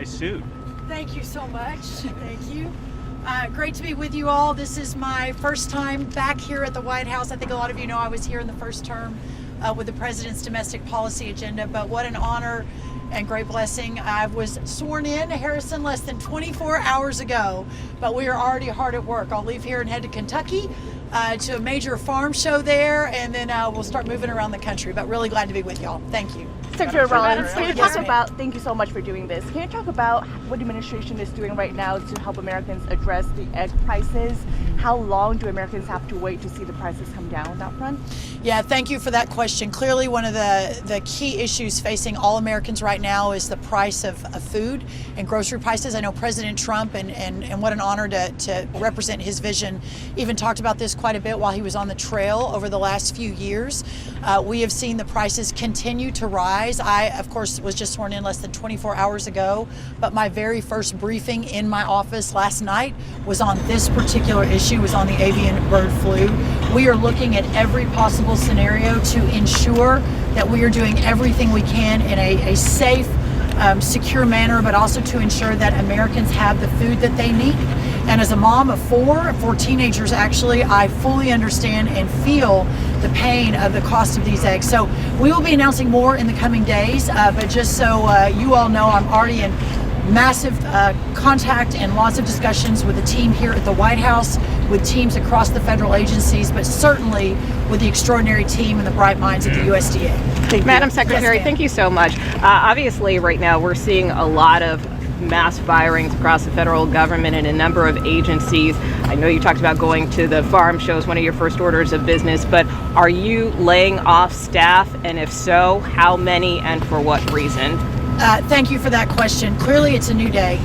nice suit. Thank you so much. Thank you. Great to be with you all. This is my first time back here at the White House. I think a lot of you know I was here in the first term with the president's domestic policy agenda, but what an honor and great blessing. I was sworn in, Harrison, less than 24 hours ago, but we are already hard at work. I'll leave here and head to Kentucky to a major farm show there, and then we'll start moving around the country, but really glad to be with y'all. Thank you. Secretary Rollins, can you talk about, thank you so much for doing this. Can you talk about what the administration is doing right now to help Americans address the egg prices? How long do Americans have to wait to see the prices come down on that front? Yeah, thank you for that question. Clearly, one of the key issues facing all Americans right now is the price of food and grocery prices. I know President Trump, and what an honor to represent his vision, even talked about this quite a bit while he was on the trail over the last few years. We have seen the prices continue to rise. I, of course, was just sworn in less than 24 hours ago, but my very first briefing in my office last night was on this particular issue, was on the avian bird flu. We are looking at every possible scenario to ensure that we are doing everything we can in a safe, secure manner, but also to ensure that Americans have the food that they need. And as a mom of four teenagers, actually, I fully understand and feel the pain of the cost of these eggs. So we will be announcing more in the coming days, but just so you all know, I'm already in massive contact and lots of discussions with the team here at the White House, with teams across the federal agencies, but certainly with the extraordinary team and the bright minds at the USDA. Madam Secretary, Yes, thank you so much. Obviously, right now we're seeing a lot of mass firings across the federal government and a number of agencies. I know you talked about going to the farm shows, one of your first orders of business, but are you laying off staff? And if so, how many and for what reason? Thank you for that question. Clearly, it's a new day.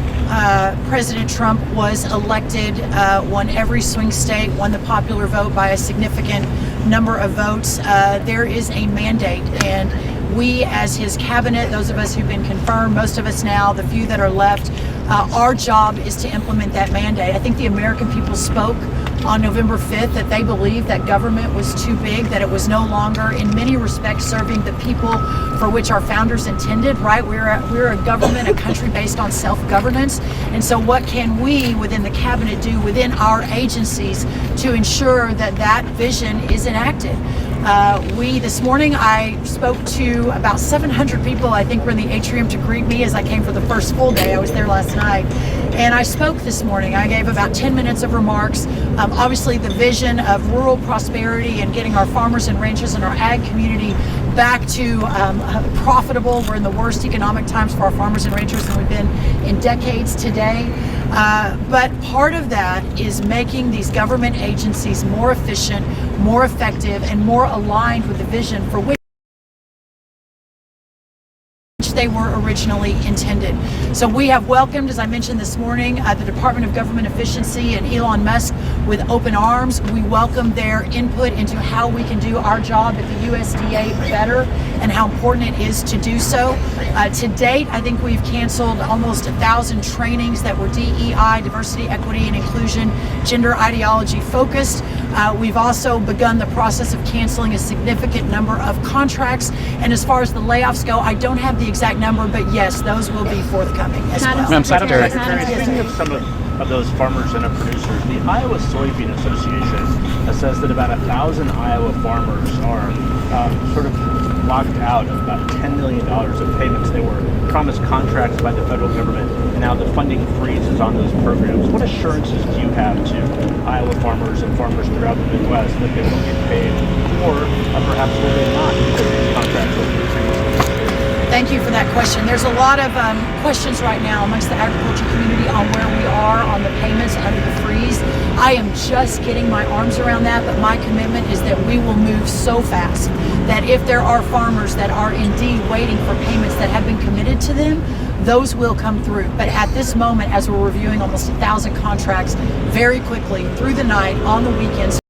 President Trump was elected, won every swing state, won the popular vote by a significant number of votes. There is a mandate, and we as his cabinet, those of us who've been confirmed, most of us now, the few that are left, our job is to implement that mandate. I think the American people spoke on November 5th that they believed that government was too big, that it was no longer in many respects serving the people for which our founders intended, right? We're a government, a country based on self-governance. And so what can we within the cabinet do within our agencies to ensure that that vision is enacted? This morning I spoke to about 700 people, I think, were in the atrium to greet me as I came for the first full day. I was there last night. And I spoke this morning. I gave about 10 minutes of remarks. Obviously, the vision of rural prosperity and getting our farmers and ranchers and our ag community back to profitable. We're in the worst economic times for our farmers and ranchers than we've been in decades today. But part of that is making these government agencies more efficient, more effective, and more aligned with the vision for which they were originally intended. So we have welcomed, as I mentioned this morning, the Department of Government Efficiency and Elon Musk with open arms. We welcome their input into how we can do our job at the USDA better and how important it is to do so. To date, I think we've canceled almost 1,000 trainings that were DEI, diversity, equity, and inclusion, gender ideology focused. We've also begun the process of canceling a significant number of contracts. And as far as the layoffs go, I don't have the exact number, but yes, those will be forthcoming as well. Madam Secretary, speaking of some of those farmers and producers, the Iowa Soybean Association says that about 1,000 Iowa farmers are sort of locked out of about $10 million of payments. They were promised contracts by the federal government, and now the funding freeze is on those programs. What assurances do you have to Iowa farmers and farmers throughout the Midwest that they will get paid, or perhaps will they not because these contracts will be freezed? Thank you for that question. There's a lot of questions right now amongst the agriculture community on where we are on the payments under the freeze. I am just getting my arms around that, but my commitment is that we will move so fast that if there are farmers that are indeed waiting for payments that have been committed to them, those will come through. But at this moment, as we're reviewing almost 1,000 contracts very quickly through the night, on the weekends,